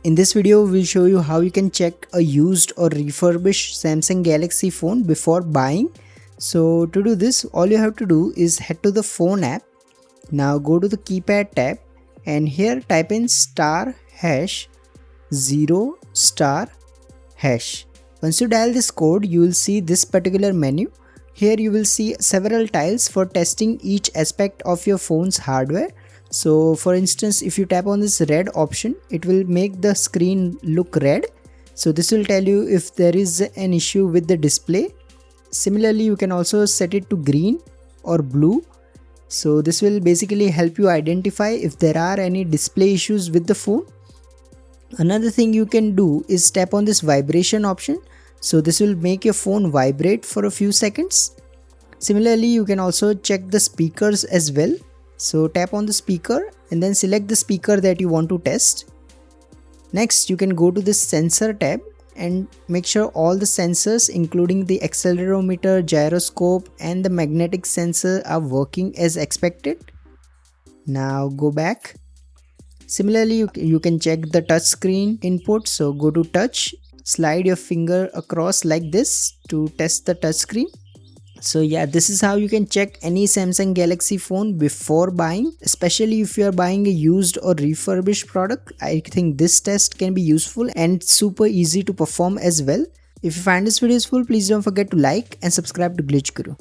In this video, we'll show you how you can check a used or refurbished Samsung Galaxy phone before buying. So to do this, all you have to do is head to the phone app. Now go to the keypad tab and here type in *0*#. Once you dial this code, you will see this particular menu. Here you will see several tiles for testing each aspect of your phone's hardware. So for instance, if you tap on this red option, it will make the screen look red. So this will tell you if there is an issue with the display. Similarly, you can also set it to green or blue. So this will basically help you identify if there are any display issues with the phone. Another thing you can do is tap on this vibration option. So this will make your phone vibrate for a few seconds. Similarly, you can also check the speakers as well. So tap on the speaker and then select the speaker that you want to test. Next, you can go to this sensor tab and make sure all the sensors including the accelerometer, gyroscope and the magnetic sensor are working as expected. Now go back. Similarly, you can check the touch screen input. So go to touch, slide your finger across like this to test the touch screen. So yeah, this is how you can check any Samsung Galaxy phone before buying, especially if you are buying a used or refurbished product. I think this test can be useful and super easy to perform as well. If you find this video useful, please don't forget to like and subscribe to Glitch Guru.